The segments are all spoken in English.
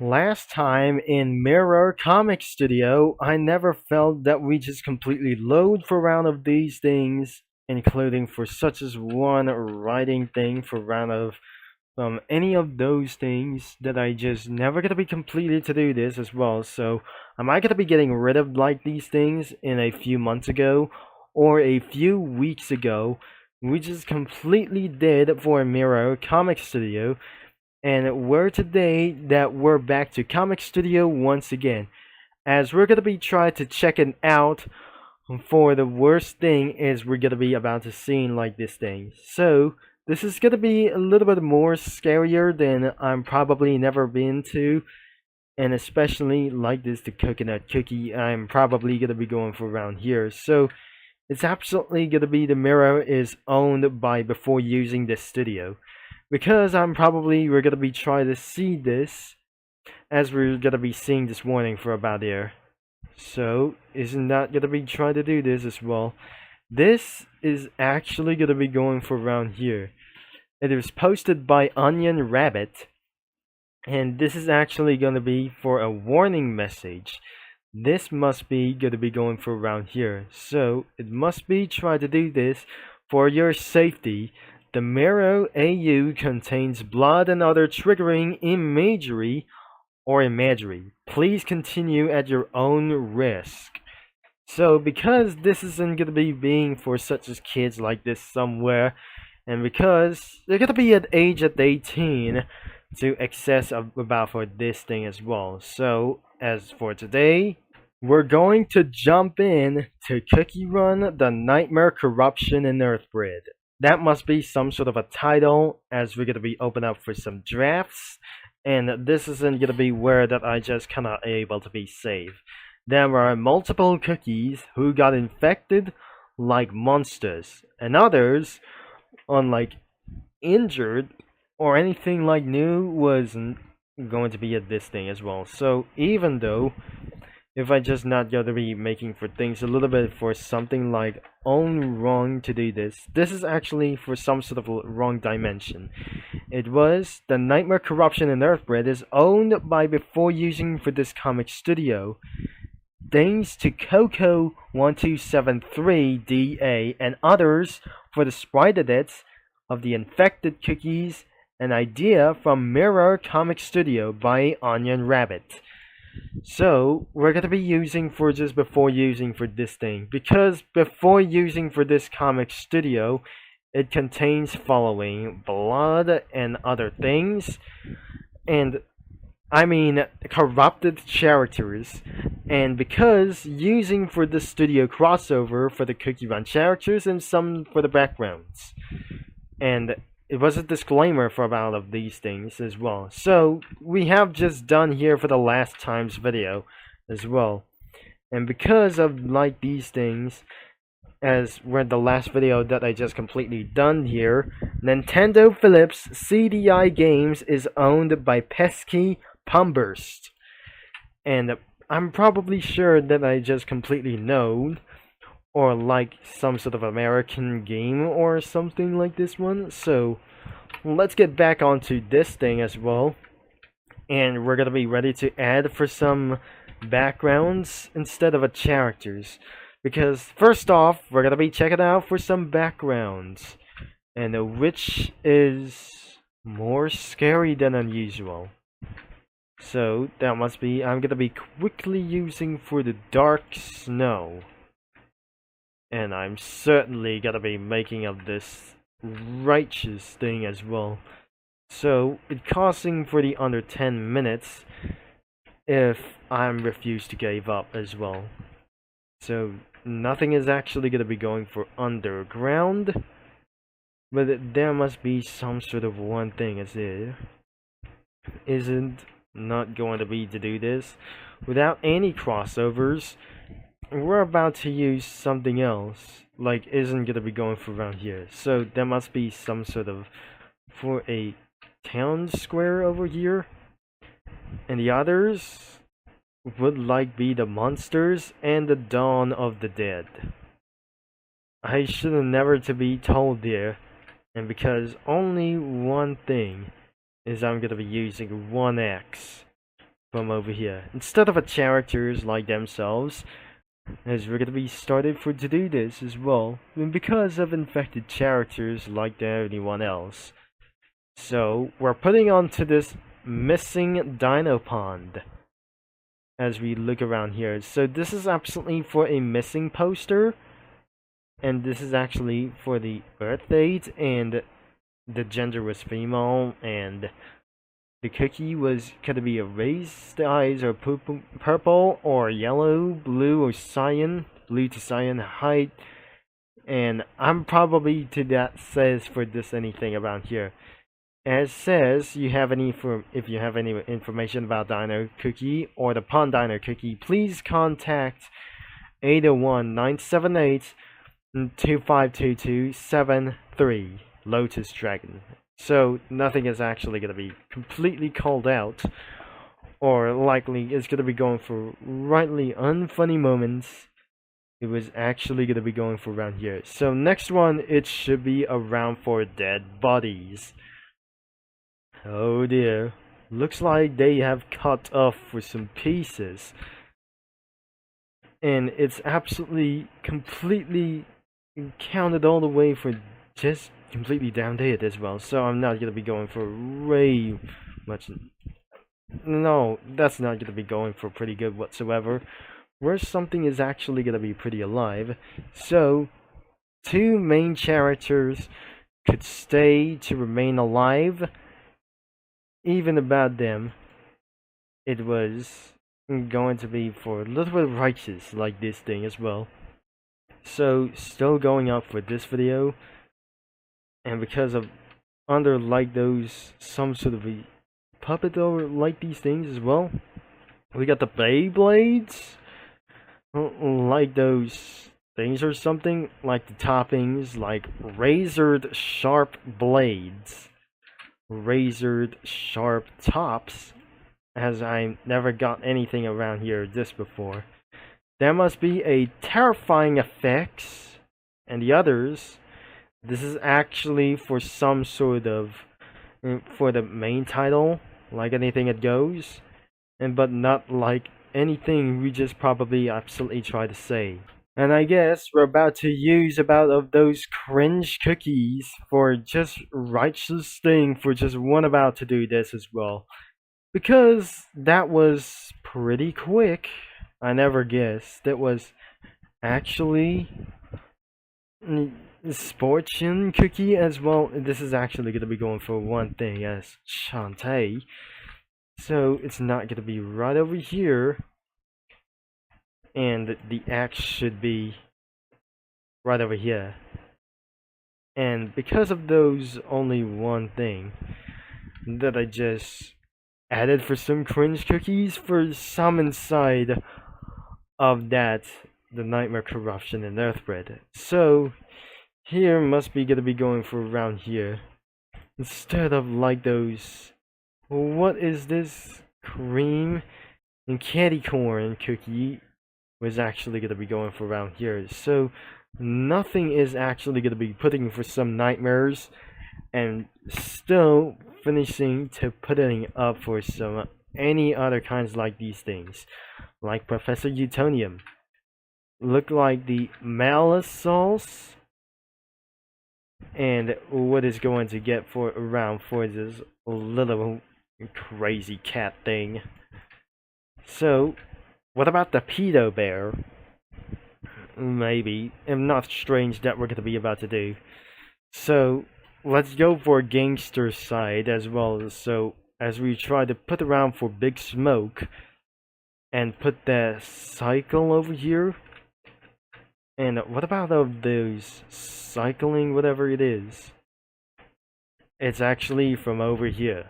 Last time in Mirror Comic Studio, I never felt that we just completely load for round of these things, including for such as one writing thing for round of any of those things that I just never gonna be completed to do this as well. So am I gonna be getting rid of like these things in a few months ago or a few weeks ago? We just completely did for Mirror Comic Studio, and we're today that we're back to Comic Studio once again, as we're gonna be trying to check it out for the worst thing is we're gonna be about to see like this thing. So this is gonna be a little bit more scarier than I'm probably never been to, and especially like this the coconut cookie I'm probably gonna be going for around here. So it's absolutely gonna be the mirror is owned by before using this studio, because we're gonna be trying to see this as we're gonna be seeing this warning for about here. So isn't that gonna be trying to do this as well? This is actually gonna be going for around here. It is posted by Onion Rabbit, and this is actually gonna be for a warning message. This must be gonna be going for around here. So it must be trying to do this for your safety. The Mero AU contains blood and other triggering imagery. Please continue at your own risk. So because this isn't gonna be being for such as kids like this somewhere, and because they're gonna be at age at 18 to access about for this thing as well. So as for today, we're going to jump in to Cookie Run the Nightmare Corruption in Earthbread. That must be some sort of a title, as we're gonna be open up for some drafts, and this isn't gonna be where that I just kinda able to be safe. There are multiple cookies who got infected like monsters, and others, unlike injured or anything like new, wasn't going to be at this thing as well. So even though if I just not gonna be making for things a little bit for something like own wrong to do this, this is actually for some sort of wrong dimension. It was the Nightmare Corruption in Earthbread is owned by before using for this comic studio. Thanks to Coco1273DA and others for the sprite edits of the infected cookies, an idea from Mirror Comic Studio by Onion Rabbit. So we're gonna be using for just before using for this thing, because before using for this comic studio, it contains following blood and other things, and I mean corrupted characters, and because using for the studio crossover for the Cookie Run characters and some for the backgrounds, and it was a disclaimer for about of these things as well. So we have just done here for the last time's video as well. And because of like these things, as were the last video that I just completely done here, Nintendo Philips CDI Games is owned by Pesky Pumburst. And I'm probably sure that I just completely know, or like some sort of American game or something like this one. So let's get back onto this thing as well, and we're gonna be ready to add for some backgrounds instead of a characters, because first off we're gonna be checking out for some backgrounds, and which is more scary than unusual. So that must be I'm gonna be quickly using for the dark snow. And I'm certainly gonna be making of this righteous thing as well. So it costing for the under 10 minutes if I'm refused to give up as well. So nothing is actually gonna be going for underground, but there must be some sort of one thing as it isn't not going to be to do this without any crossovers. We're about to use something else, like isn't gonna be going for around here. So there must be some sort of for a town square over here, and the others would like be the monsters and the dawn of the dead. I should have never to be told there, and because only one thing is I'm gonna be using 1x from over here. Instead of a characters like themselves, as we're gonna be started for to do this as well, and because of infected characters like anyone else. So we're putting onto this missing dino pond as we look around here. So this is absolutely for a missing poster, and this is actually for the birth date, and the gender was female, and the cookie was gonna be erased. The eyes are purple or yellow, blue or cyan, blue to cyan height, and I'm probably to that says for this anything around here. As says, you have any if you have any information about Dino Cookie or the Pond Dino Cookie, please contact 801-978-252273 Lotus Dragon. So nothing is actually going to be completely called out, or likely it's going to be going for rightly unfunny moments. It was actually going to be going for around here. So next one, it should be around for dead bodies. Oh dear, looks like they have cut off for some pieces, and it's absolutely completely counted all the way for just completely downdated as well. So I'm not gonna be going for way much. No, that's not gonna be going for pretty good whatsoever. Where something is actually gonna be pretty alive. So two main characters could stay to remain alive. Even about them, it was going to be for a little bit righteous like this thing as well. So still going up for this video, and because of under like those some sort of a puppet over like these things as well, we got the Beyblades like those things or something, like the toppings like razored sharp blades, razored sharp tops, as I never got anything around here this before. There must be a terrifying effects, and the others, this is actually for some sort of for the main title, like anything it goes, and but not like anything we just probably absolutely try to say. And I guess we're about to use about of those cringe cookies for just righteous thing for just one about to do this as well. Because that was pretty quick. I never guessed. That was actually Sportune cookie as well. This is actually going to be going for one thing as Shantae. So it's not going to be right over here. And the axe should be right over here. And because of those only one thing that I just added for some cringe cookies for some inside of that, the Nightmare Corruption and Earthbread. So here must be gonna be going for around here instead of like those, what is this, cream and candy corn cookie was actually going to be going for around here. So nothing is actually going to be putting for some nightmares, and still finishing to putting up for some any other kinds like these things, like Professor Utonium. Look like the Malice sauce, and what is going to get for around for this little crazy cat thing. So what about the Pedo Bear? Maybe. And not strange that we're going to be about to do. So, let's go for gangster side as well. So, as we try to put around for Big Smoke, and put that cycle over here. And what about of those cycling, whatever it is? It's actually from over here.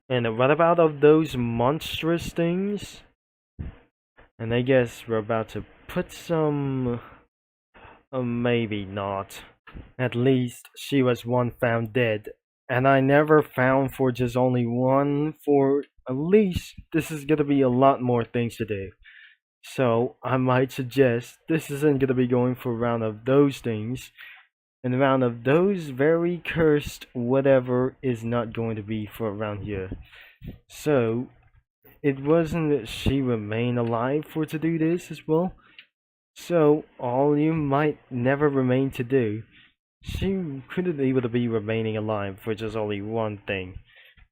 And what about of those monstrous things? And I guess we're about to put some... maybe not. At least she was one found dead. And I never found for just only one. For at least this is gonna be a lot more things to do. So I might suggest this isn't gonna be going for a round of those things. And a round of those very cursed whatever is not going to be for around here. So it wasn't that she remained alive for to do this as well. So all you might never remain to do. She couldn't able to be remaining alive for just only one thing.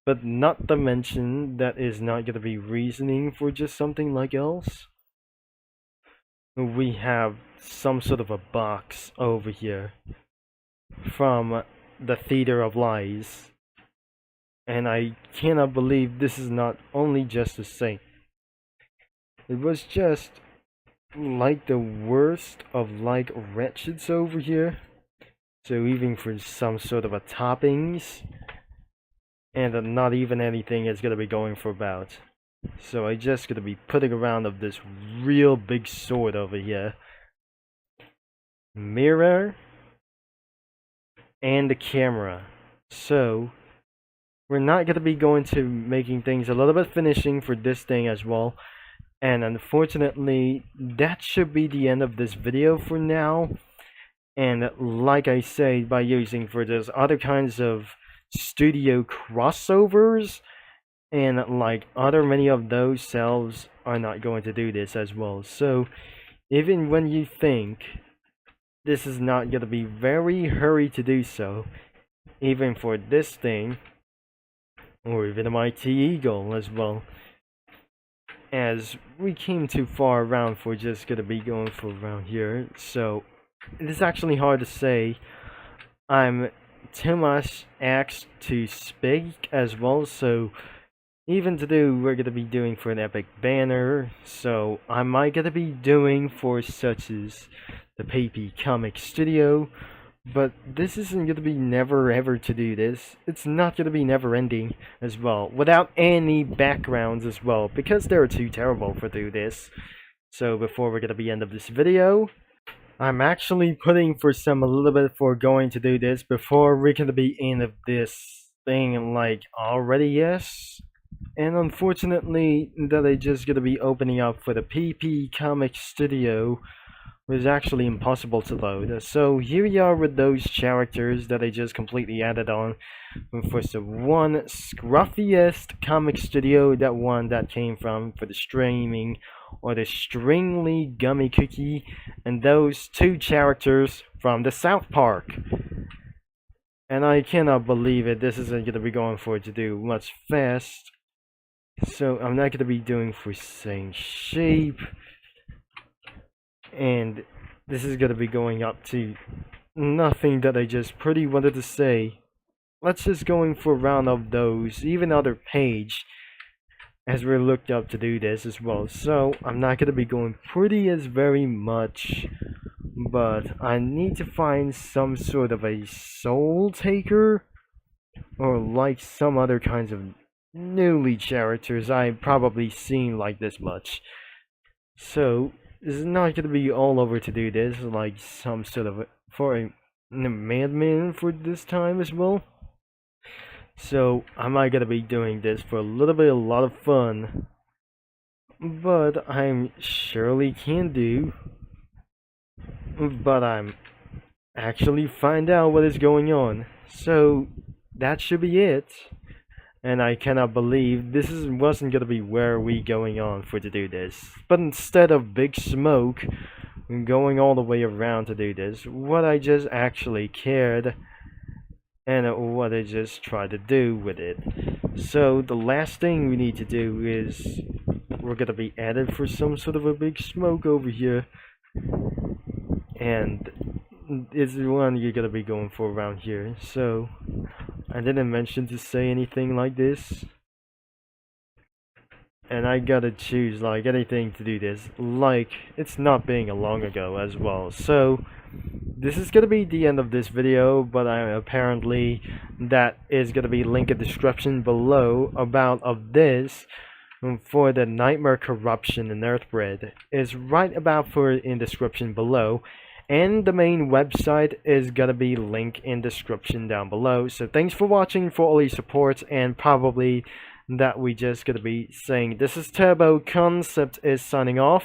But not to mention that is not gonna be reasoning for just something like else. We have some sort of a box over here from the Theater of Lies. And I cannot believe this is not only just the same. It was just like the worst of like wretcheds over here. So even for some sort of a toppings, and not even anything is gonna be going for about. So I just gonna be putting around of this real big sword over here. Mirror and the camera. So we're not gonna be going to making things a little bit finishing for this thing as well. And unfortunately, that should be the end of this video for now. And like I say, by using for those other kinds of studio crossovers, and like other many of those cells are not going to do this as well. So even when you think this is not going to be very hurried to do so, even for this thing, or even the Mighty Eagle as well, as we came too far around for just gonna be going for around here. So it is actually hard to say. I'm too much asked to speak as well, so even to do we're gonna be doing for an epic banner, so I might gonna be doing for such as the PP Comic Studio. But this isn't going to be never ever to do this. It's not going to be never ending as well, without any backgrounds as well, because they're too terrible for do this. So before we're going to be end of this video, I'm actually putting for some a little bit for going to do this before we're going to be end of this thing like already, yes. And unfortunately that I just going to be opening up for the PP Comic Studio was actually impossible to load. So here we are with those characters that I just completely added on for the one scruffiest comic studio, that one that came from for the streaming or the stringly gummy cookie, and those two characters from the South Park. And I cannot believe it, this isn't going to be going for it to do much fast. So I'm not going to be doing for same shape. And this is going to be going up to nothing that I just pretty wanted to say. Let's just going for a round of those, even other page, as we're looked up to do this as well. So I'm not going to be going pretty as very much, but I need to find some sort of a soul taker, or like some other kinds of newly characters I've probably seen like this much. So this is not going to be all over to do this, like some sort of for a madman for this time as well. So I might gonna be doing this for a lot of fun, but I'm surely can do. But I'm actually find out what is going on. So that should be it. And I cannot believe this wasn't gonna be where we going on for to do this. But instead of Big Smoke going all the way around to do this, what I just actually cared and what I just tried to do with it. So the last thing we need to do is we're gonna be added for some sort of a Big Smoke over here. And it's the one you're gonna be going for around here. So I didn't mention to say anything like this, and I gotta choose like anything to do this, like it's not being a long ago as well. So this is gonna be the end of this video, but apparently that is gonna be linked in the description below about of this for the Nightmare Corruption in Earthbread is right about for in description below. And the main website is gonna be linked in description down below. So thanks for watching, for all your support, and probably that we just gonna be saying this is Turbo Concept is signing off,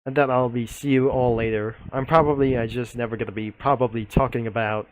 and that I'll be see you all later. I just never gonna be probably talking about